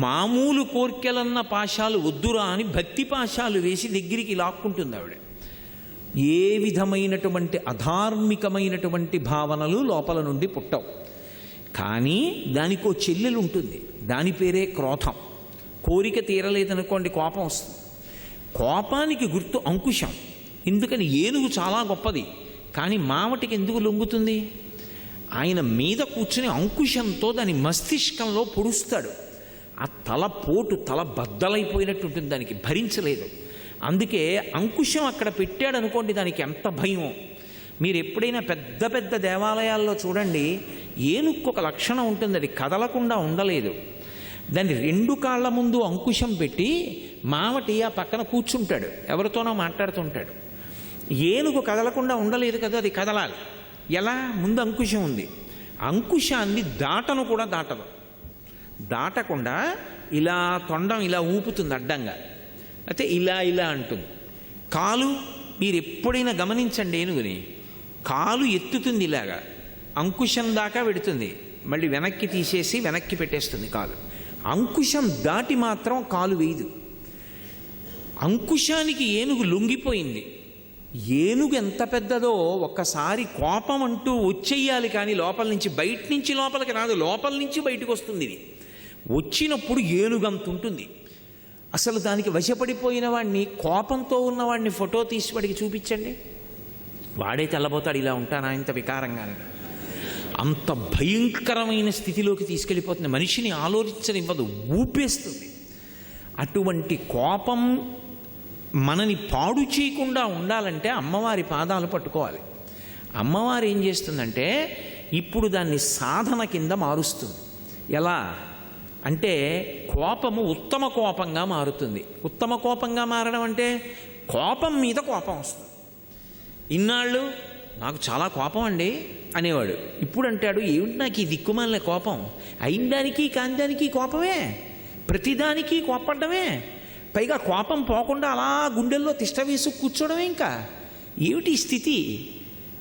మామూలు కోర్కెలన్న పాశాలు వద్దురా అని భక్తి పాశాలు వేసి దగ్గరికి లాక్కుంటుంది ఆవిడ. ఏ విధమైనటువంటి అధార్మికమైనటువంటి భావనలు లోపల నుండి పుట్టవు. కానీ దానికో చెల్లెలు ఉంటుంది, దాని పేరే క్రోధం. కోరిక తీరలేదనుకోండి, కోపం వస్తుంది. కోపానికి గుర్తు అంకుశం. ఎందుకని ఏనుగు చాలా గొప్పది, కానీ మావటికి ఎందుకు లొంగుతుంది? ఆయన మీద కూర్చుని అంకుశంతో దాని మస్తిష్కంలో పొడుస్తాడు. ఆ తల పోటు, తల బద్దలైపోయినట్టు ఉంటుంది, దానికి భరించలేదు. అందుకే అంకుశం అక్కడ పెట్టాడు అనుకోండి, దానికి ఎంత భయం. మీరు ఎప్పుడైనా పెద్ద పెద్ద దేవాలయాల్లో చూడండి, ఏనుక్కు ఒక లక్షణం ఉంటుంది, అది కదలకుండా ఉండలేదు. దాన్ని 2 కాళ్ళ ముందు అంకుశం పెట్టి మావటి ఆ పక్కన కూర్చుంటాడు, ఎవరితోనో మాట్లాడుతుంటాడు. ఏనుగు కదలకుండా ఉండలేదు కదా, అది కదలాలి. ఎలా? ముందు అంకుశం ఉంది. అంకుశాన్ని దాటను కూడా దాటదు. దాటకుండా ఇలా తొండం ఇలా ఊపుతుంది అడ్డంగా, అయితే ఇలా ఇలా అంటుంది. కాలు మీరు ఎప్పుడైనా గమనించండి, ఏనుగుని కాలు ఎత్తుతుంది ఇలాగా, అంకుశం దాకా పెడుతుంది, మళ్ళీ వెనక్కి తీసేసి వెనక్కి పెట్టేస్తుంది కాలు. అంకుశం దాటి మాత్రం కాలు వేయదు. అంకుశానికి ఏనుగు లొంగిపోయింది. ఏనుగు ఎంత పెద్దదో ఒక్కసారి కోపం అంటూ వచ్చేయాలి, కానీ లోపల నుంచి, బయట నుంచి లోపలికి రాదు, లోపల నుంచి బయటకు వస్తుంది. ఇది వచ్చినప్పుడు ఏనుగంత ఉంటుంది. అసలు దానికి వశపడిపోయిన వాడిని, కోపంతో ఉన్నవాడిని ఫోటో తీసి వాడికి చూపించండి, వాడే తెల్లబోతాడు. ఇలా ఉంటానా ఇంత వికారంగానే? అంత భయంకరమైన స్థితిలోకి తీసుకెళ్ళిపోతుంది, మనిషిని ఆలోచించనివ్వదు, ఊపేస్తుంది. అటువంటి కోపం మనని పాడు చేయకుండా ఉండాలంటే అమ్మవారి పాదాలు పట్టుకోవాలి. అమ్మవారు ఏం చేస్తుందంటే ఇప్పుడు దాన్ని సాధన కింద మారుస్తుంది. ఎలా అంటే కోపము ఉత్తమ కోపంగా మారుతుంది. ఉత్తమ కోపంగా మారడం అంటే కోపం మీద కోపం వస్తుంది. ఇన్నాళ్ళు నాకు చాలా కోపం అండి అనేవాడు, ఇప్పుడు అంటాడు ఏమిటి నాకు ఈ దిక్కుమాలిన కోపం, అయిన దానికి కాని దానికి కోపమే, ప్రతిదానికి కోపడ్డమే, పైగా కోపం పోకుండా అలా గుండెల్లో తిష్ట వేసి కూర్చోవడమే. ఇంకా ఏమిటి స్థితి,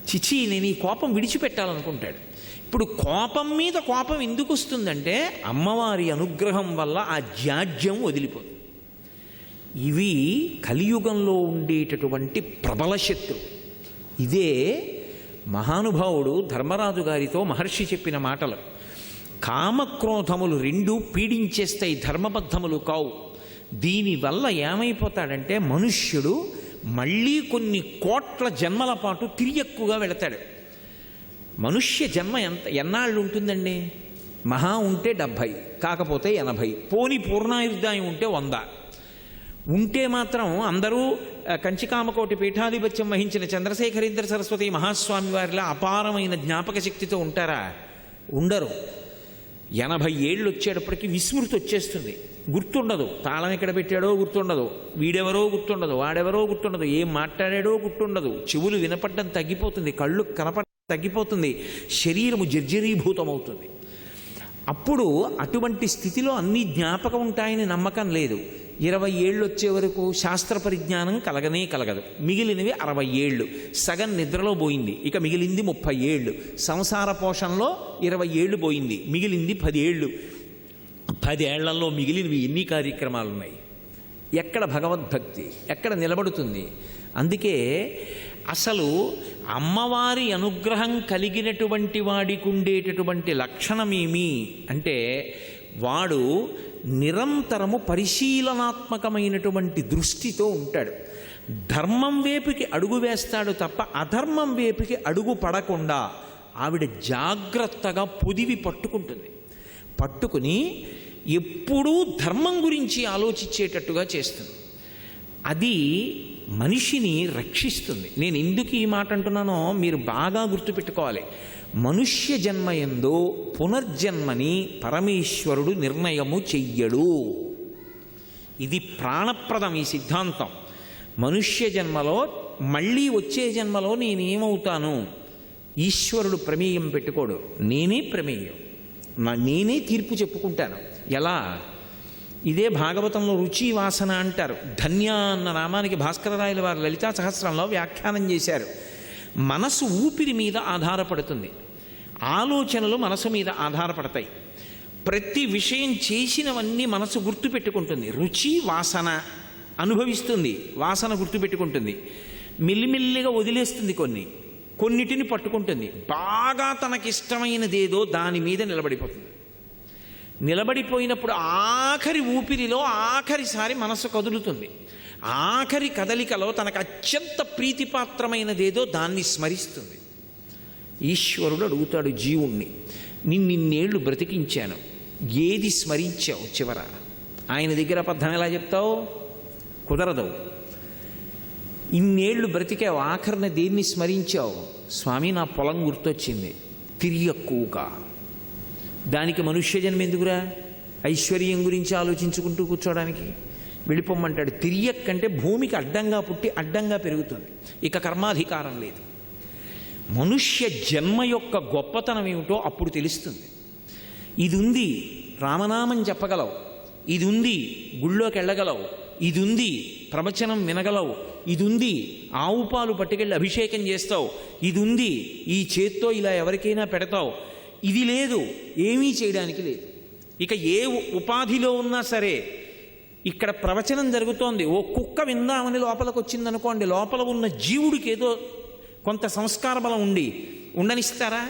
చిచి నేను ఈ కోపం విడిచిపెట్టాలనుకుంటాడు. ఇప్పుడు కోపం మీద కోపం ఎందుకు వస్తుందంటే అమ్మవారి అనుగ్రహం వల్ల ఆ జాడ్యం వదిలిపోతుంది. ఇవి కలియుగంలో ఉండేటటువంటి ప్రబల శత్రు. ఇదే మహానుభావుడు ధర్మరాజు గారితో మహర్షి చెప్పిన మాటలు. కామక్రోధములు 2 పీడించేస్తాయి, ధర్మబద్ధములు కావు. దీనివల్ల ఏమైపోతాడంటే మనుష్యుడు మళ్ళీ కొన్ని కోట్ల జన్మల పాటు తిరియక్కుగా వెళతాడు. మనుష్య జన్మ ఎన్నాళ్ళు ఉంటుందండి? మహా ఉంటే 70, కాకపోతే 80, పోని పూర్ణాయుర్దాయం ఉంటే 100. ఉంటే మాత్రం అందరూ కంచికామకోటి పీఠాధిపత్యం వహించిన చంద్రశేఖరేంద్ర సరస్వతి మహాస్వామి వారిలా అపారమైన జ్ఞాపక శక్తితో ఉంటారా? ఉండరు. 80 ఏళ్ళు వచ్చేటప్పటికి విస్మృతి వచ్చేస్తుంది, గుర్తుండదు. తాళం ఎక్కడ పెట్టాడో గుర్తుండదు, వీడెవరో గుర్తుండదు, వాడెవరో గుర్తుండదు, ఏం మాట్లాడాడో గుర్తుండదు, చెవులు వినపడడం తగ్గిపోతుంది, కళ్ళు కనపడడం తగ్గిపోతుంది, శరీరము జర్జరీభూతమవుతుంది. అప్పుడు అటువంటి స్థితిలో అన్ని జ్ఞాపకం ఉంటాయని నమ్మకం లేదు. 20 ఏళ్ళు వచ్చే వరకు శాస్త్ర పరిజ్ఞానం కలగనే కలగదు. మిగిలినవి 60 ఏళ్ళు, సగం నిద్రలో పోయింది, ఇక మిగిలింది 30 ఏళ్ళు. సంసార పోషణలో 20 ఏళ్ళు పోయింది, మిగిలింది 10 ఏళ్ళు. 10 ఏళ్లలో మిగిలినవి ఎన్ని కార్యక్రమాలు ఉన్నాయి? ఎక్కడ భగవద్భక్తి, ఎక్కడ నిలబడుతుంది? అందుకే అసలు అమ్మవారి అనుగ్రహం కలిగినటువంటి వాడికి ఉండేటటువంటి లక్షణమేమి అంటే వాడు నిరంతరము పరిశీలనాత్మకమైనటువంటి దృష్టితో ఉంటాడు. ధర్మం వైపుకి అడుగు వేస్తాడు తప్ప అధర్మం వైపుకి అడుగు పడకుండా ఆవిడ జాగ్రత్తగా పొదివి పట్టుకుంటుంది. పట్టుకుని ఎప్పుడూ ధర్మం గురించి ఆలోచించేటట్టుగా చేస్తుంది. అది మనిషిని రక్షిస్తుంది. నేను ఎందుకు ఈ మాట అంటున్నానో మీరు బాగా గుర్తుపెట్టుకోవాలి. మనుష్య జన్మయందు పునర్జన్మని పరమేశ్వరుడు నిర్ణయము చెయ్యడు. ఇది ప్రాణప్రదం ఈ సిద్ధాంతం. మనుష్య జన్మలో మళ్ళీ వచ్చే జన్మలో నేనేమవుతాను ఈశ్వరుడు ప్రమేయం పెట్టుకోడు, నేనే ప్రమేయం, నేనే తీర్పు చెప్పుకుంటాను. ఎలా? ఇదే భాగవతంలో రుచి వాసన అంటారు. ధన్య అన్న నామానికి భాస్కరరాయల వారు లలితా సహస్రంలో వ్యాఖ్యానం చేశారు. మనసు ఊపిరి మీద ఆధారపడుతుంది, ఆలోచనలు మనసు మీద ఆధారపడతాయి. ప్రతి విషయం చేసినవన్నీ మనసు గుర్తుపెట్టుకుంటుంది. రుచి వాసన అనుభవిస్తుంది, వాసన గుర్తుపెట్టుకుంటుంది. మెల్లిమెల్లిగా వదిలేస్తుంది, కొన్నిటిని పట్టుకుంటుంది. బాగా తనకిష్టమైనదేదో దాని మీద నిలబడిపోతుంది. నిలబడిపోయినప్పుడు ఆఖరి ఊపిరిలో ఆఖరిసారి మనసు కదులుతుంది. ఆఖరి కదలికలో తనకు అత్యంత ప్రీతిపాత్రమైనదేదో దాన్ని స్మరిస్తుంది. ఈశ్వరుడు అడుగుతాడు జీవుణ్ణి, నిన్నేళ్లు బ్రతికించాను, ఏది స్మరించావు చివర? ఆయన దగ్గర అబద్ధం ఎలా చెప్తావు? కుదరదు. ఇన్నేళ్లు బ్రతికావు, ఆఖరిన దేన్ని స్మరించావు? స్వామి, నా పొలం గుర్తొచ్చింది, తిరియక్కువగా. దానికి మనుష్య జన్మ ఎందుకురా? ఐశ్వర్యం గురించి ఆలోచించుకుంటూ కూర్చోడానికి వెళ్ళిపోమ్మంటాడు. తిరియక్కంటే భూమికి అడ్డంగా పుట్టి అడ్డంగా పెరుగుతుంది, ఇక కర్మాధికారం లేదు. మనుష్య జన్మ యొక్క గొప్పతనం ఏమిటో అప్పుడు తెలుస్తుంది. ఇది ఉంది, రామనామం చెప్పగలవు, ఇది ఉంది, గుళ్ళోకి వెళ్ళగలవు, ఇది ఉంది, ప్రవచనం వినగలవు, ఇది ఉంది, ఆవు పాలు పట్టుకెళ్ళి అభిషేకం చేస్తావు, ఇది ఉంది, ఈ చేత్తో ఇలా ఎవరికైనా పెడతావు. ఇది లేదు, ఏమీ చేయడానికి లేదు. ఇక ఏ ఉపాధిలో ఉన్నా సరే, ఇక్కడ ప్రవచనం జరుగుతోంది, ఓ కుక్క విందామని లోపలికి వచ్చిందనుకోండి, లోపల ఉన్న జీవుడికి ఏదో కొంత సంస్కార బలం ఉండనిస్తారా?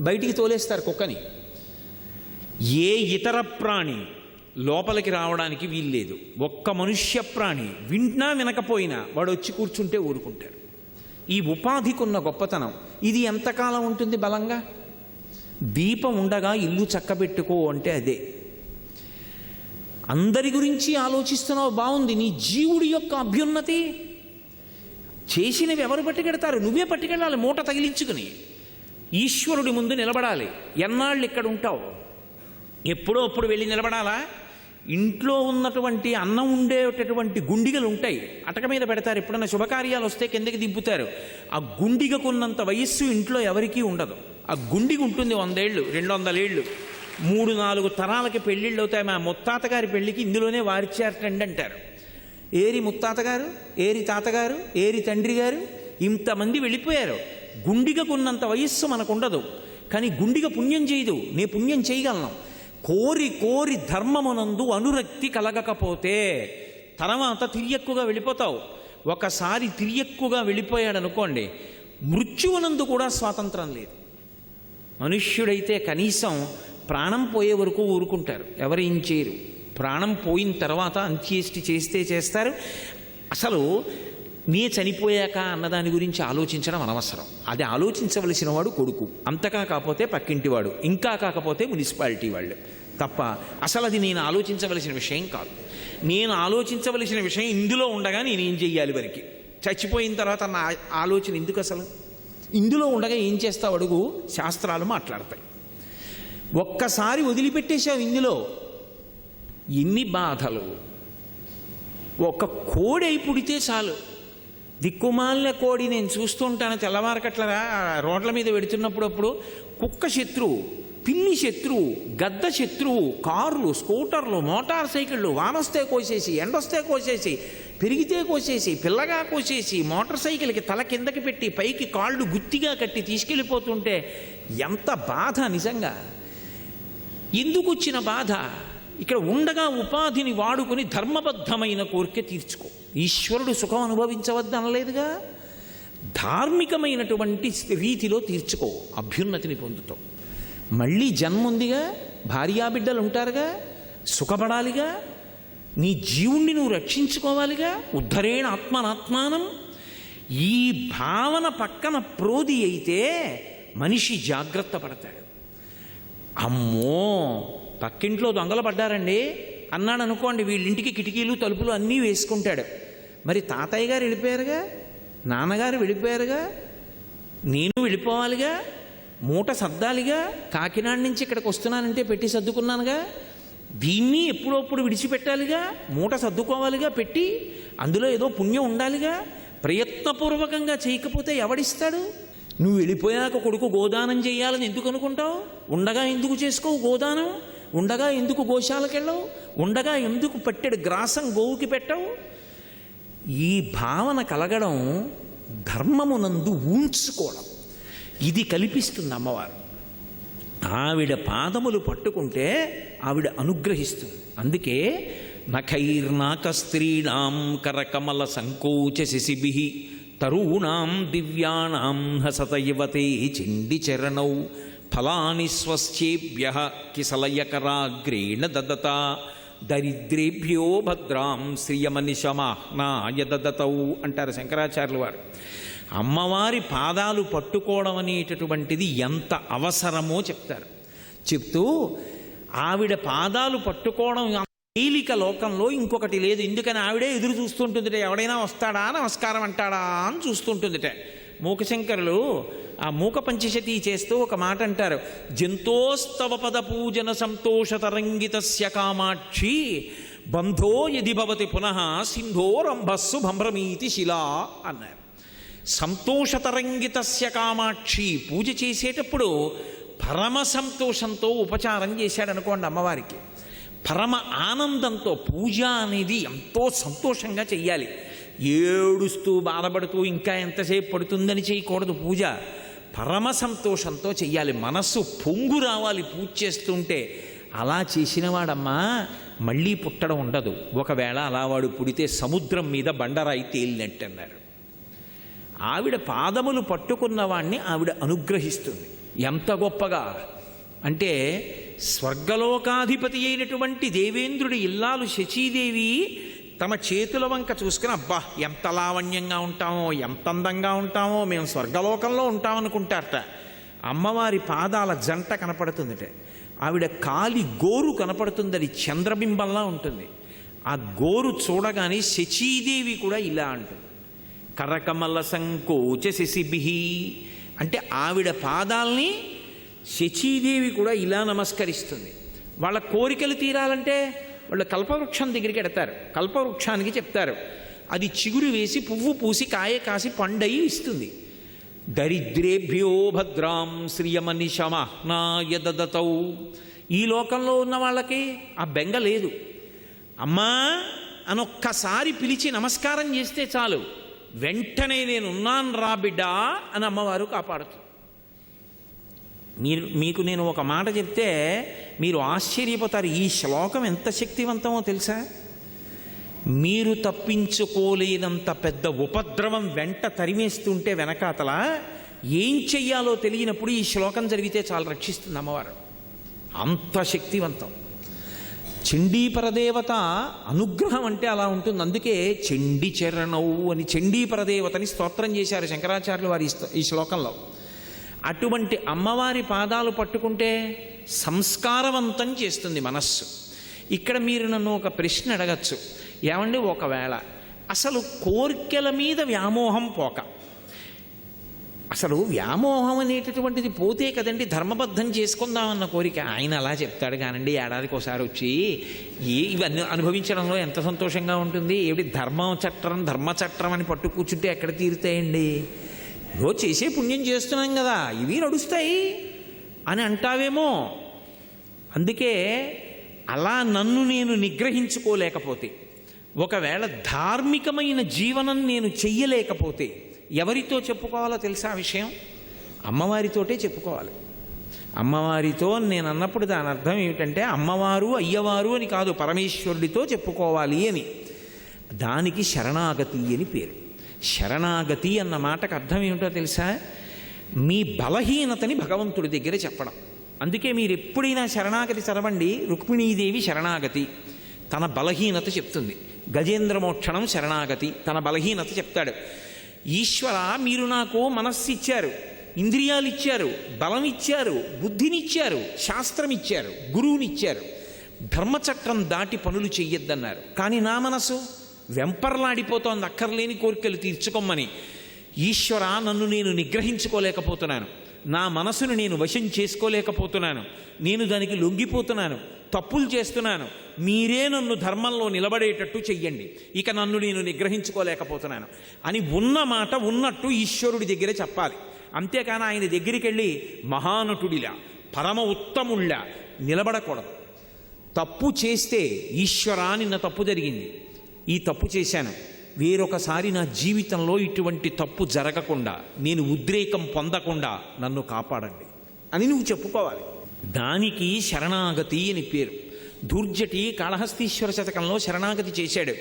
బయటికి తోలేస్తారు కుక్కని. ఏ ఇతర ప్రాణి లోపలికి రావడానికి వీల్లేదు. ఒక్క మనుష్య ప్రాణి వింటున్నా వినకపోయినా వాడు వచ్చి కూర్చుంటే ఊరుకుంటాడు. ఈ ఉపాధికి ఉన్న గొప్పతనం. ఇది ఎంతకాలం ఉంటుంది బలంగా? దీపం ఉండగా ఇల్లు చక్కబెట్టుకో అంటే అదే. అందరి గురించి ఆలోచిస్తున్నావు, బాగుంది. నీ జీవుడి యొక్క అభ్యున్నతి చేసినవి ఎవరు పట్టుకెడతారు? నువ్వే పట్టుకెళ్ళాలి, మూట తగిలించుకుని ఈశ్వరుడి ముందు నిలబడాలి. ఎన్నాళ్ళు ఇక్కడ ఉంటావు? ఎప్పుడో అప్పుడు వెళ్ళి నిలబడాలా? ఇంట్లో ఉన్నటువంటి అన్నం ఉండేటటువంటి గుండిగలు ఉంటాయి, అటక మీద పెడతారు. ఎప్పుడన్నా శుభకార్యాలు వస్తే కిందకి దింపుతారు. ఆ గుండిగకున్నంత వయస్సు ఇంట్లో ఎవరికీ ఉండదు. ఆ గుండిగ ఉంటుంది 100 ఏళ్ళు, 200 ఏళ్ళు, 3-4 తరాలకి పెళ్ళిళ్ళు అవుతాయి. మా ముత్తాత గారి పెళ్ళికి ఇందులోనే వారిచారటండి అంటారు. ఏరి ముత్తాతగారు, ఏరి తాతగారు, ఏరి తండ్రి గారు, ఇంతమంది వెళ్ళిపోయారు. గుండిగకున్నంత వయస్సు మనకు ఉండదు. కానీ గుండిగ పుణ్యం చేయదు, నే పుణ్యం చేయగలను. కోరి కోరి ధర్మమునందు అనురక్తి కలగకపోతే తర్వాత తిరియక్కుగా వెళ్ళిపోతావు. ఒకసారి తిరియక్కుగా వెళ్ళిపోయాడనుకోండి, మృత్యువునందు కూడా స్వాతంత్రం లేదు. మనుష్యుడైతే కనీసం ప్రాణం పోయే వరకు ఊరుకుంటారు, ఎవరేం చేయరు. ప్రాణం పోయిన తర్వాత అంత్యేష్టి చేస్తే చేస్తారు. అసలు నే చనిపోయాక అన్నదాని గురించి ఆలోచించడం అనవసరం. అది ఆలోచించవలసిన వాడు కొడుకు, అంతగా కాకపోతే పక్కింటివాడు, ఇంకా కాకపోతే మున్సిపాలిటీ వాళ్ళు తప్ప అసలు అది నేను ఆలోచించవలసిన విషయం కాదు. నేను ఆలోచించవలసిన విషయం ఇందులో ఉండగా నేనేం చెయ్యాలి వరకు. చచ్చిపోయిన తర్వాత నా ఆలోచన ఎందుకు? అసలు ఇందులో ఉండగా ఏం చేస్తావు అడుగు, శాస్త్రాలు మాట్లాడతాయి. ఒక్కసారి వదిలిపెట్టేశావు ఇందులో, ఎన్ని బాధలు. ఒక కోడి అయి పుడితే చాలు, దిక్కుమాలిన కోడి నేను చూస్తుంటాను తెల్లవారకట్లరా రోడ్ల మీద వెడుతున్నప్పుడు. కుక్క శత్రువు, పిల్లి శత్రువు, గద్ద శత్రువు, కార్లు, స్కూటర్లు, మోటార్ సైకిళ్ళు, వానొస్తే కోసేసి, ఎండొస్తే కోసేసి, పెరిగితే కోసేసి, పిల్లగా కోసేసి, మోటార్ సైకిల్కి తల కిందకి పెట్టి పైకి కాళ్ళు గుత్తిగా కట్టి తీసుకెళ్ళిపోతుంటే ఎంత బాధ నిజంగా. ఎందుకు వచ్చిన బాధ? ఇక్కడ ఉండగా ఉపాధిని వాడుకుని ధర్మబద్ధమైన కోరిక తీర్చుకో. ఈశ్వరుడు సుఖం అనుభవించవద్దు అనలేదుగా. ధార్మికమైనటువంటి రీతిలో తీర్చుకో, అభ్యున్నతిని పొందుతావు. మళ్ళీ జన్మ ఉందిగా, భార్యాబిడ్డలు ఉంటారుగా, సుఖపడాలిగా, నీ జీవుణ్ణి నువ్వు రక్షించుకోవాలిగా. ఉద్ధరేణ ఆత్మనాత్మానం. ఈ భావన పక్కన ప్రోది అయితే మనిషి జాగ్రత్త పడతాడు. అమ్మో, పక్కింట్లో దొంగలు పడ్డారండి అన్నాడు అనుకోండి, వీళ్ళింటికి కిటికీలు తలుపులు అన్నీ వేసుకుంటాడు. మరి తాతయ్య గారు వెళ్ళిపోయారుగా, నాన్నగారు వెళ్ళిపోయారుగా, నేను వెళ్ళిపోవాలిగా, మూట సర్దాలిగా. కాకినాడ నుంచి ఇక్కడికి వస్తున్నానంటే పెట్టి సర్దుకున్నానుగా, దీన్ని ఎప్పుడప్పుడు విడిచిపెట్టాలిగా, మూట సర్దుకోవాలిగా పెట్టి, అందులో ఏదో పుణ్యం ఉండాలిగా. ప్రయత్నపూర్వకంగా చేయకపోతే ఎవడిస్తాడు? నువ్వు వెళ్ళిపోయాక కొడుకు గోదానం చేయాలని ఎందుకు అనుకుంటావు? ఉండగా ఎందుకు చేసుకోవు గోదానం? ఉండగా ఎందుకు గోశాలకు వెళ్ళవు? ఉండగా ఎందుకు పట్టెడు గ్రాసం గోవుకి పెట్టవు? ఈ భావన కలగడం ధర్మమునందు ఉంచుకోవడం, ఇది కల్పిస్తుంది అమ్మవారు. ఆవిడ పాదములు పట్టుకుంటే ఆవిడ అనుగ్రహిస్తుంది. అందుకే నఖైర్నాక స్త్రీణాం కరకమల సంకోచ శిశిభి తరూణాం దివ్యానాం హసత యువతే చిండి చరణౌ ఫలాని స్వస్యేభ్య కిసలయకరాగ్రేణ దదత దరిద్రేభ్యో భద్రాం శ్రియమనిశమాహ్నాయ దదతౌ అంటారు శంకరాచార్యులు వారు. అమ్మవారి పాదాలు పట్టుకోవడం అనేటటువంటిది ఎంత అవసరమో చెప్తారు. చెప్తూ ఆవిడ పాదాలు పట్టుకోవడం తేలిక లోకంలో ఇంకొకటి లేదు. ఎందుకని ఆవిడే ఎదురు చూస్తుంటుందిట, ఎవడైనా వస్తాడా నమస్కారం అంటాడా అని చూస్తుంటుందిట. మూకశంకరులు ఆ మూక పంచశతి చేస్తూ ఒక మాట అంటారు, జంతోస్తవ పద పూజన సంతోష తరంగితస్య కామాక్షి బంధో యది భవతి పునః సింధోరంభస్సు భ్రమీతి శిలా అన్నారు. సంతోషతరంగితస్య కామాక్షి పూజ చేసేటప్పుడు పరమ సంతోషంతో ఉపచారం చేశాడనుకోండి అమ్మవారికి, పరమ ఆనందంతో. పూజ అనేది ఎంతో సంతోషంగా చెయ్యాలి. ఏడుస్తూ బాధపడుతూ ఇంకా ఎంతసేపు పడుతుందని చేయకూడదు. పూజ పరమ సంతోషంతో చెయ్యాలి. మనస్సు పొంగు రావాలి పూజ చేస్తుంటే. అలా చేసినవాడమ్మా మళ్ళీ పుట్టడం ఉండదు. ఒకవేళ అలా వాడు పుడితే సముద్రం మీద బండరాయి తేలినట్టు అన్నారు. ఆవిడ పాదములు పట్టుకున్నవాణ్ణి ఆవిడ అనుగ్రహిస్తుంది. ఎంత గొప్పగా అంటే, స్వర్గలోకాధిపతి అయినటువంటి దేవేంద్రుడి ఇల్లాలు శచీదేవి తమ చేతుల వంక చూసుకుని, అబ్బా ఎంత లావణ్యంగా ఉంటామో, ఎంత అందంగా ఉంటామో, మేము స్వర్గలోకంలో ఉంటామనుకుంటారట. అమ్మవారి పాదాల జంట కనపడుతుందట. ఆవిడ కాలి గోరు కనపడుతుంది, అది చంద్రబింబంలా ఉంటుంది. ఆ గోరు చూడగానే శచీదేవి కూడా ఇలా అంటుంది, కరకమల సంకోచ శిశిభి అంటే ఆవిడ పాదాల్ని శచీదేవి కూడా ఇలా నమస్కరిస్తుంది. వాళ్ళ కోరికలు తీరాలంటే వాళ్ళు కల్పవృక్షం దగ్గరికి ఎడతారు. కల్పవృక్షానికి చెప్తారు, అది చిగురు వేసి పువ్వు పూసి కాయ కాసి పండయి ఇస్తుంది. దరిద్రేభ్యో భద్రాం శ్రియమనిశమాహ్నాయ దదతౌ. ఈ లోకంలో ఉన్న వాళ్ళకి ఆ బెంగ లేదు. అమ్మా అనొక్కసారి పిలిచి నమస్కారం చేస్తే చాలు, వెంటనే నేనున్నాను రా బిడ్డా అని అమ్మవారు కాపాడుతుంది. మీకు నేను ఒక మాట చెప్తే మీరు ఆశ్చర్యపోతారు. ఈ శ్లోకం ఎంత శక్తివంతమో తెలుసా? మీరు తప్పించుకోలేనంత పెద్ద ఉపద్రవం వెంట తరిమేస్తుంటే వెనకాతల ఏం చెయ్యాలో తెలియనప్పుడు ఈ శ్లోకం జరిగితే చాలా రక్షిస్తుంది అమ్మవారు. అంత శక్తివంతం. చండీపరదేవత అనుగ్రహం అంటే అలా ఉంటుంది. అందుకే చండీ చరణవు అని చండీపరదేవతని స్తోత్రం చేశారు శంకరాచార్యులు వారి ఈ శ్లోకంలో. అటువంటి అమ్మవారి పాదాలు పట్టుకుంటే సంస్కారవంతం చేస్తుంది మనస్సు. ఇక్కడ మీరు నన్ను ఒక ప్రశ్న అడగచ్చు, ఏమండి ఒకవేళ అసలు కోర్కెల మీద వ్యామోహం పోక, అసలు వ్యామోహం అనేటటువంటిది పోతే కదండి ధర్మబద్ధం చేసుకుందామన్న కోరిక. ఆయన అలా చెప్తాడు కానండి, ఏడాదికి ఒకసారి వచ్చి ఇవన్నీ అనుభవించడంలో ఎంత సంతోషంగా ఉంటుంది. ఏమిటి ధర్మచట్రం అని పట్టు కూర్చుంటే ఎక్కడ తీరుతాయండి? రోజు చేసే పుణ్యం చేస్తున్నాం కదా, ఇవి నడుస్తాయి అని అంటావేమో. అందుకే అలా నన్ను నేను నిగ్రహించుకోలేకపోతే, ఒకవేళ ధార్మికమైన జీవనం నేను చెయ్యలేకపోతే ఎవరితో చెప్పుకోవాలో తెలుసా విషయం? అమ్మవారితోటే చెప్పుకోవాలి. అమ్మవారితో నేను అన్నప్పుడు దాని అర్థం ఏమిటంటే అమ్మవారు అయ్యవారు అని కాదు, పరమేశ్వరుడితో చెప్పుకోవాలి అని. దానికి శరణాగతి అని పేరు. శరణాగతి అన్న మాటకు అర్థం ఏమిటో తెలుసా? మీ బలహీనతని భగవంతుడి దగ్గర చెప్పడం. అందుకే మీరు ఎప్పుడైనా శరణాగతి చదవండి. రుక్మిణీదేవి శరణాగతి తన బలహీనత చెప్తుంది. గజేంద్రమోక్షణం శరణాగతి తన బలహీనత చెప్తాడు. ఈశ్వర, మీరు నాకు మనస్సు ఇచ్చారు, ఇంద్రియాలు ఇచ్చారు, బలం ఇచ్చారు, బుద్ధినిచ్చారు, శాస్త్రం ఇచ్చారు, గురువునిచ్చారు, ధర్మచక్రం దాటి పనులు చెయ్యొద్దన్నారు. కానీ నా మనసు వెంపర్లాడిపోతోంది అక్కర్లేని కోరికలు తీర్చుకోమని. ఈశ్వర, నన్ను నేను నిగ్రహించుకోలేకపోతున్నాను, నా మనసును నేను వశం చేసుకోలేకపోతున్నాను, నేను దానికి లొంగిపోతున్నాను, తప్పులు చేస్తున్నాను, మీరే నన్ను ధర్మంలో నిలబడేటట్టు చెయ్యండి, ఇక నన్ను నేను నిగ్రహించుకోలేకపోతున్నాను అని ఉన్న మాట ఉన్నట్టు ఈశ్వరుడి దగ్గర చెప్పాలి. అంతేకాని ఆయన దగ్గరికి వెళ్ళి మహానటుడిలా పరమ ఉత్తముళ్ళ నిలబడకూడదు. తప్పు చేస్తే ఈశ్వరా నిన్న తప్పు జరిగింది, ఈ తప్పు చేశాను, వేరొకసారి నా జీవితంలో ఇటువంటి తప్పు జరగకుండా, నేను ఉద్రేకం పొందకుండా నన్ను కాపాడండి అని నువ్వు చెప్పుకోవాలి. దానికి శరణాగతి అని పేరు. ధూర్జటి కాళహస్తీశ్వర శతకంలో శరణాగతి చేశాడు.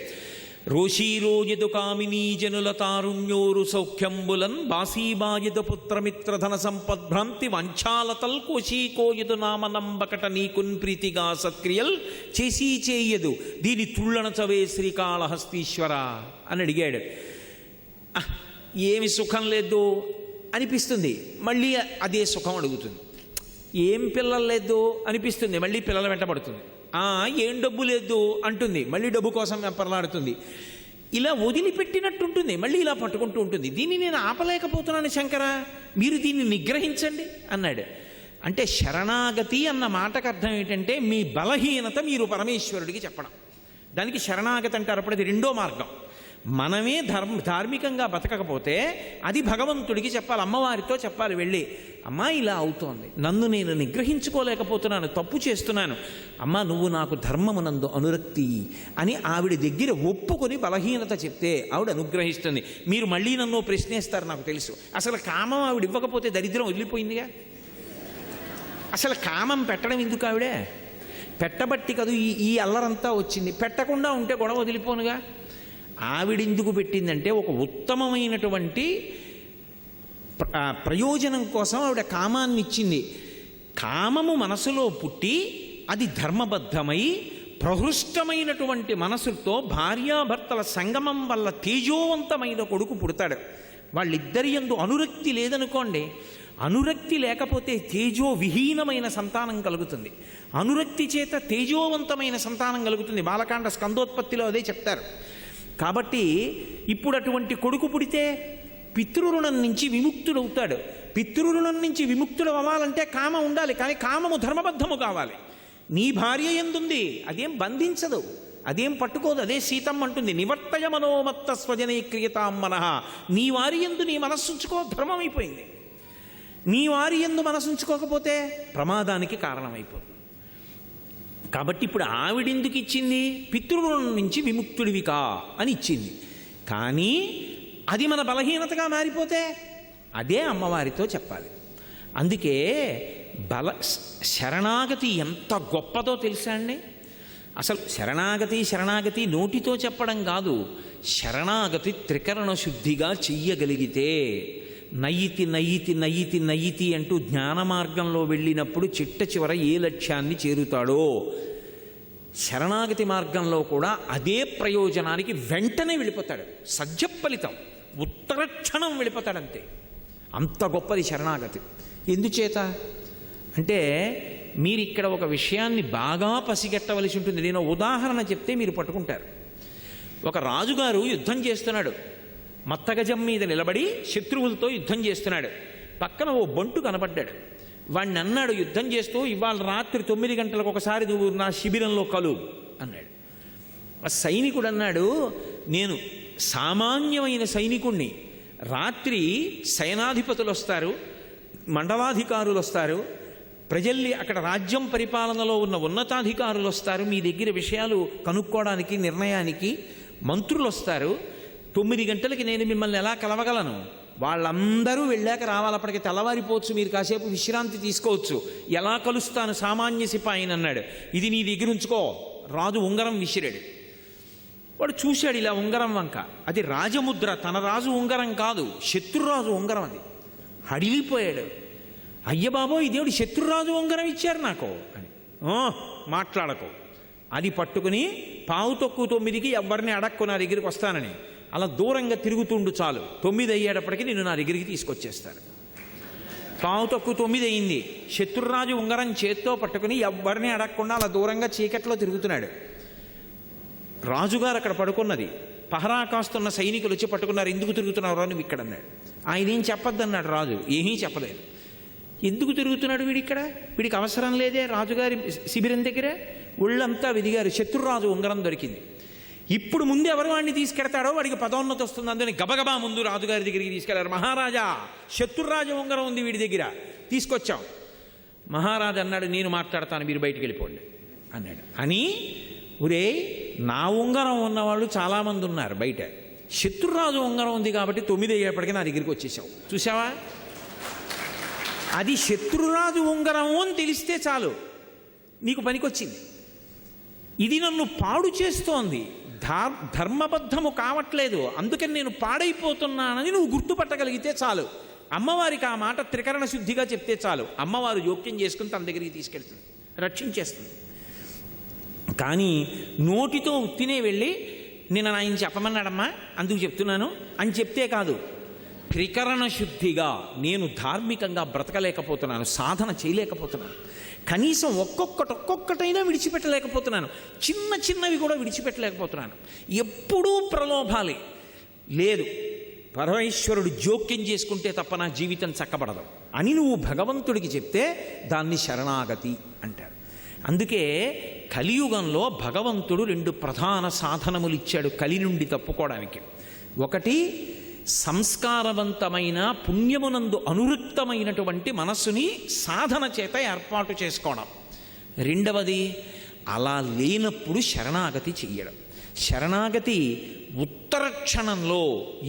రోషీరోయదు కామినీ జనుల తారుణ్యోరు సౌఖ్యంబులన్ బాసీబాయదు పుత్రమిత్రధన సంపద్భ్రాంతి వంచాలతల్ కోశీకోయదు నామనంబకట నీకున్ ప్రీతిగా సత్క్రియల్ చేసీ చేయదు దీని తుళ్ళనచవే శ్రీకాళహస్తీశ్వర అని అడిగాడు. ఏమి సుఖం లేదు అనిపిస్తుంది, మళ్ళీ అదే సుఖం అడుగుతుంది. ఏం పిల్లలు లేదు అనిపిస్తుంది, మళ్ళీ పిల్లల వెంటబడుతుంది. ఏం డబ్బు లేదు అంటుంది, మళ్ళీ డబ్బు కోసం వెంపర్లాడుతుంది. ఇలా వదిలిపెట్టినట్టుంటుంది, మళ్ళీ ఇలా పట్టుకుంటూ ఉంటుంది. దీన్ని నేను ఆపలేకపోతున్నాను శంకర, మీరు దీన్ని నిగ్రహించండి అన్నాడు. అంటే శరణాగతి అన్న మాటకు అర్థం ఏంటంటే మీ బలహీనత మీరు పరమేశ్వరుడికి చెప్పడం. దానికి శరణాగతి అంటారు. అప్పుడు అది రెండో మార్గం. మనమే ధార్మికంగా బతకకపోతే అది భగవంతుడికి చెప్పాలి, అమ్మవారితో చెప్పాలి. వెళ్ళి అమ్మా ఇలా అవుతోంది, నన్ను నేను నిగ్రహించుకోలేకపోతున్నాను, తప్పు చేస్తున్నాను, అమ్మా నువ్వు నాకు ధర్మమునందు అనురక్తి అని ఆవిడ దగ్గర ఒప్పుకొని బలహీనత చెప్తే ఆవిడ అనుగ్రహిస్తుంది. మీరు మళ్ళీ నన్ను ప్రశ్నిస్తారు నాకు తెలుసు. అసలు కామం ఆవిడ ఇవ్వకపోతే దరిద్రం వదిలిపోయిందిగా. అసలు కామం పెట్టడం ఎందుకు? ఆవిడే పెట్టబట్టి కదూ ఈ అల్లరంతా వచ్చింది. పెట్టకుండా ఉంటే గొడవ వదిలిపోనుగా. ఆవిడెందుకు పెట్టిందంటే ఒక ఉత్తమమైనటువంటి ప్రయోజనం కోసం ఆవిడ కామాన్ని ఇచ్చింది. కామము మనసులో పుట్టి అది ధర్మబద్ధమై ప్రహృష్టమైనటువంటి మనసుతో భార్యాభర్తల సంగమం వల్ల తేజోవంతమైన కొడుకు పుడతాడు. వాళ్ళిద్దరి యందు అనురక్తి లేదనుకోండి, అనురక్తి లేకపోతే తేజో విహీనమైన సంతానం కలుగుతుంది, అనురక్తి చేత తేజోవంతమైన సంతానం కలుగుతుంది. బాలకాండ స్కందోత్పత్తిలో అదే చెప్తారు. కాబట్టి ఇప్పుడు అటువంటి కొడుకు పుడితే పితృరుణం నుంచి విముక్తుడవుతాడు. పితృరుణం నుంచి విముక్తుడు అవ్వాలంటే కామం ఉండాలి, కానీ కామము ధర్మబద్ధము కావాలి. నీ భార్య ఎందుంది, అదేం బంధించదు, అదేం పట్టుకోదు. అదే సీతమ్మ అంటుంది, నివర్తయ మనోమత్త స్వజనే క్రియతాం మనః. నీ వారి యందు నీ మనస్సుంచుకో, ధర్మం అయిపోయింది. నీ వారి యందు మనసుంచుకోకపోతే ప్రమాదానికి కారణమైపోతుంది. కాబట్టి ఇప్పుడు ఆవిడెందుకు ఇచ్చింది? పితృరుణం నుంచి విముక్తుడివికా అని ఇచ్చింది. కానీ అది మన బలహీనతగా మారిపోతే అదే అమ్మవారితో చెప్పాలి. అందుకే శరణాగతి ఎంత గొప్పదో తెలుసా అండి. అసలు శరణాగతి నోటితో చెప్పడం కాదు, శరణాగతి త్రికరణ శుద్ధిగా చెయ్యగలిగితే నయితి నయితి నయితి నయితి అంటూ జ్ఞాన మార్గంలో వెళ్ళినప్పుడు చిట్ట చివర ఏ లక్ష్యాన్ని చేరుతాడో శరణాగతి మార్గంలో కూడా అదే ప్రయోజనానికి వెంటనే వెళ్ళిపోతాడు. సజ్జఫలితం ఉత్తరక్షణం వెళ్ళిపోతాడంతే. అంత గొప్పది శరణాగతి. ఎందుచేత అంటే మీరు ఇక్కడ ఒక విషయాన్ని బాగా పసిగట్టవలసి ఉంటుంది. నేను ఉదాహరణ చెప్తే మీరు పట్టుకుంటారు. ఒక రాజుగారు యుద్ధం చేస్తున్నాడు, మత్తగజం మీద నిలబడి శత్రువులతో యుద్ధం చేస్తున్నాడు. పక్కన ఓ బంటు కనపడ్డాడు. వాడిని అన్నాడు యుద్ధం చేస్తూ, ఇవాళ రాత్రి 9 గంటలకు ఒకసారి నువ్వు నా శిబిరంలో కలు అన్నాడు. ఆ సైనికుడు అన్నాడు, నేను సామాన్యమైన సైనికుణ్ణి, రాత్రి సేనాధిపతులు వస్తారు, మండలాధికారులు వస్తారు, ప్రజల్ని అక్కడ రాజ్యం పరిపాలనలో ఉన్న ఉన్నతాధికారులు వస్తారు, మీ దగ్గర విషయాలు కనుక్కోవడానికి నిర్ణయానికి మంత్రులు వస్తారు. 9 గంటలకి నేను మిమ్మల్ని ఎలా కలవగలను? వాళ్ళందరూ వెళ్ళాక రావాలి, అప్పటికి తెల్లవారిపోవచ్చు, మీరు కాసేపు విశ్రాంతి తీసుకోవచ్చు, ఎలా కలుస్తాను సామాన్య సిపాయిని అన్నాడు. ఇది నీ దగ్గర ఉంచుకో. రాజు ఉంగరం విసిరాడు. వాడు చూశాడు ఇలా ఉంగరం వంక, అది రాజముద్ర, తన రాజు ఉంగరం కాదు, శత్రురాజు ఉంగరం. అది హడిలిపోయాడు. అయ్య బాబోయ్, దేవుడు శత్రురాజు ఉంగరం ఇచ్చారు నాకు అని. మాట్లాడకు. అది పట్టుకుని 9:15కి ఎవరిని అడక్కు నా దగ్గరికి వస్తానని అలా దూరంగా తిరుగుతుండు చాలు, 9 అయ్యేటప్పటికి నిన్ను నా దగ్గరికి తీసుకొచ్చేస్తాను. 9:15 అయింది. శత్రురాజు ఉంగరం చేత్తో పట్టుకుని ఎవరిని అడగకుండా అలా దూరంగా చీకట్లో తిరుగుతున్నాడు. రాజుగారు అక్కడ పడుకున్నది. పహరా కాస్తున్న సైనికులు వచ్చి పట్టుకున్నారు. ఎందుకు తిరుగుతున్నారు అని ఇక్కడ అన్నాడు. ఆయన ఏం చెప్పొద్దన్నాడు రాజు. ఏమీ చెప్పలేదు. ఎందుకు తిరుగుతున్నాడు వీడు ఇక్కడ? వీడికి అవసరం లేదే రాజుగారి శిబిరం దగ్గర. ఒళ్ళంతా వెదిగారు. శత్రురాజు ఉంగరం దొరికింది. ఇప్పుడు ముందు ఎవరు వాడిని తీసుకెడతాడో వాడికి పదోన్నతి వస్తుంది. అందుకని గబగబా ముందు రాజుగారి దగ్గరికి తీసుకెళ్లారు. మహారాజా, శత్రురాజు ఉంగరం ఉంది వీడి దగ్గర, తీసుకొచ్చాం. మహారాజు అన్నాడు, నేను మాట్లాడతాను, మీరు బయటికి వెళ్ళిపోండి అన్నాడు. అని ఒరే, నా ఉంగరం ఉన్నవాళ్ళు చాలామంది ఉన్నారు బయట, శత్రురాజు ఉంగరం ఉంది కాబట్టి 9 అయ్యేప్పటికీ నా దగ్గరికి వచ్చేసావు. చూసావా? అది శత్రురాజు ఉంగరము అని తెలిస్తే చాలు, నీకు పనికొచ్చింది. ఇది నన్ను పాడు చేస్తోంది, ధర్మబద్ధము కావట్లేదు, అందుకని నేను పాడైపోతున్నానని నువ్వు గుర్తుపట్టగలిగితే చాలు. అమ్మవారికి ఆ మాట త్రికరణ శుద్ధిగా చెప్తే చాలు, అమ్మవారు జోక్యం చేసుకుని తన దగ్గరికి తీసుకెళ్తుంది, రక్షించేస్తుంది. కానీ నోటితో ఉత్తినే వెళ్ళి నేను ఆయన చెప్పమన్నాడమ్మా అందుకు చెప్తున్నాను అని చెప్తే కాదు, త్రికరణ శుద్ధిగా నేను ధార్మికంగా బ్రతకలేకపోతున్నాను, సాధన చేయలేకపోతున్నాను, కనీసం ఒక్కొక్కటైనా విడిచిపెట్టలేకపోతున్నాను, చిన్న చిన్నవి కూడా విడిచిపెట్టలేకపోతున్నాను, ఎప్పుడూ ప్రలోభాలే, లేదు పరమేశ్వరుడు జోక్యం చేసుకుంటే తప్ప నా జీవితం చక్కబడదు అని నువ్వు భగవంతుడికి చెప్తే దాన్ని శరణాగతి అంటాడు. అందుకే కలియుగంలో భగవంతుడు 2 ప్రధాన సాధనములు ఇచ్చాడు కలి నుండి తప్పుకోవడానికి. ఒకటి సంస్కారవంతమైన పుణ్యమునందు అనురుక్తమైనటువంటి మనస్సుని సాధన చేత ఏర్పాటు చేసుకోవడం. రెండవది అలా లేనప్పుడు శరణాగతి చెయ్యడం. శరణాగతి ఉత్తర క్షణంలో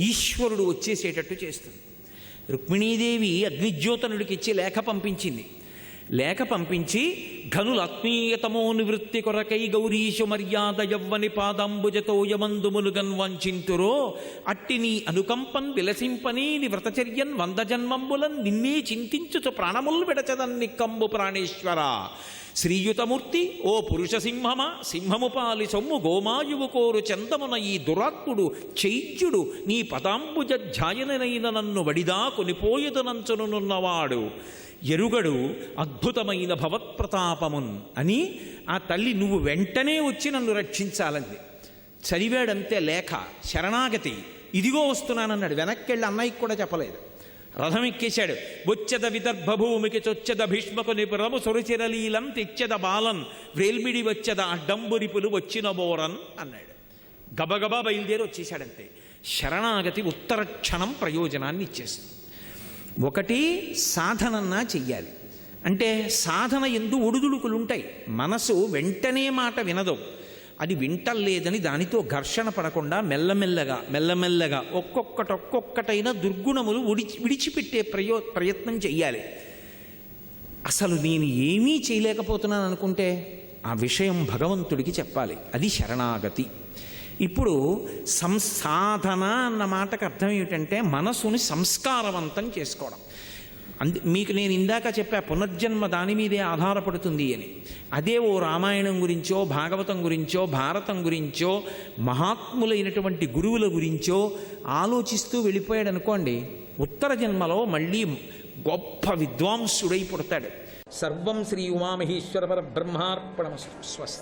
ఈశ్వరుడు వచ్చేసేటట్టు చేస్తుంది. రుక్మిణీదేవి అగ్నిజ్యోతనుడికి ఇచ్చి లేఖ పంపించింది. లేఖ పంపించి ఘనులాత్మీయతమో నివృత్తి కొరకై గౌరీశు మర్యాద యవ్వని పాదంబుజతో యమందుములుగన్ వంచింతురో అట్టి నీ అనుకంపన్ విలసింపని ని వ్రతచర్యన్ 100 జన్మంబులన్ నిన్నే చింతించుచు ప్రాణములు విడచదన్ నిక్కంబు ప్రాణేశ్వర శ్రీయుతమూర్తి ఓ పురుష సింహమా సింహము పాలి సొమ్ము గోమాయువు కోరు చందమున ఈ దురాత్ముడు చైత్యుడు నీ పదాంబుజ ధ్యాయనైన నన్ను వడిదా కొనిపోయదనంచునున్నవాడు ఎరుగడు అద్భుతమైన భవత్ప్రతాపమున్ అని ఆ తల్లి నువ్వు వెంటనే వచ్చి నన్ను రక్షించాలంది. చదివాడంతే లేఖ, శరణాగతి, ఇదిగో వస్తున్నానన్నాడు. వెనక్కెళ్ళి అన్నయ్యకి కూడా చెప్పలేదు. రథం ఎక్కేశాడు. వచ్చెద విదర్భ భూమికి చొచ్చెద భీష్మకుని పురము సొరుచిరలీలం తెచ్చెద బాలన్ వ్రేల్మిడి వచ్చెద అడ్డంబురిపులు వచ్చిన బోరన్ అన్నాడు. గబగబా బయలుదేరి వచ్చేశాడంతే. శరణాగతి ఉత్తర క్షణం ప్రయోజనాన్ని ఇచ్చేస్తుంది. ఒకటి సాధనన్నా చెయ్యాలి. అంటే సాధన ఎందు ఒడుదుడుకులుంటాయి. మనసు వెంటనే మాట వినదు. అది వింటలేదని దానితో ఘర్షణ పడకుండా మెల్లమెల్లగా ఒక్కొక్కటైనా దుర్గుణములు విడిచిపెట్టే ప్రయత్నం చెయ్యాలి. అసలు నేను ఏమీ చేయలేకపోతున్నాను అనుకుంటే ఆ విషయం భగవంతుడికి చెప్పాలి. అది శరణాగతి. ఇప్పుడు సంసాధన అన్న మాటకు అర్థం ఏమిటంటే మనసుని సంస్కారవంతం చేసుకోవడం. మీకు నేను ఇందాక చెప్పా పునర్జన్మ దాని మీదే ఆధారపడుతుంది అని. అదే ఓ రామాయణం గురించో భాగవతం గురించో భారతం గురించో మహాత్ములైనటువంటి గురువుల గురించో ఆలోచిస్తూ వెళ్ళిపోయాడు అనుకోండి, ఉత్తర జన్మలో మళ్ళీ గొప్ప విద్వాంసుడై పుడతాడు. సర్వం శ్రీ ఉమామహేశ్వర పరబ్రహ్మార్పణమస్తు. స్వస్తి.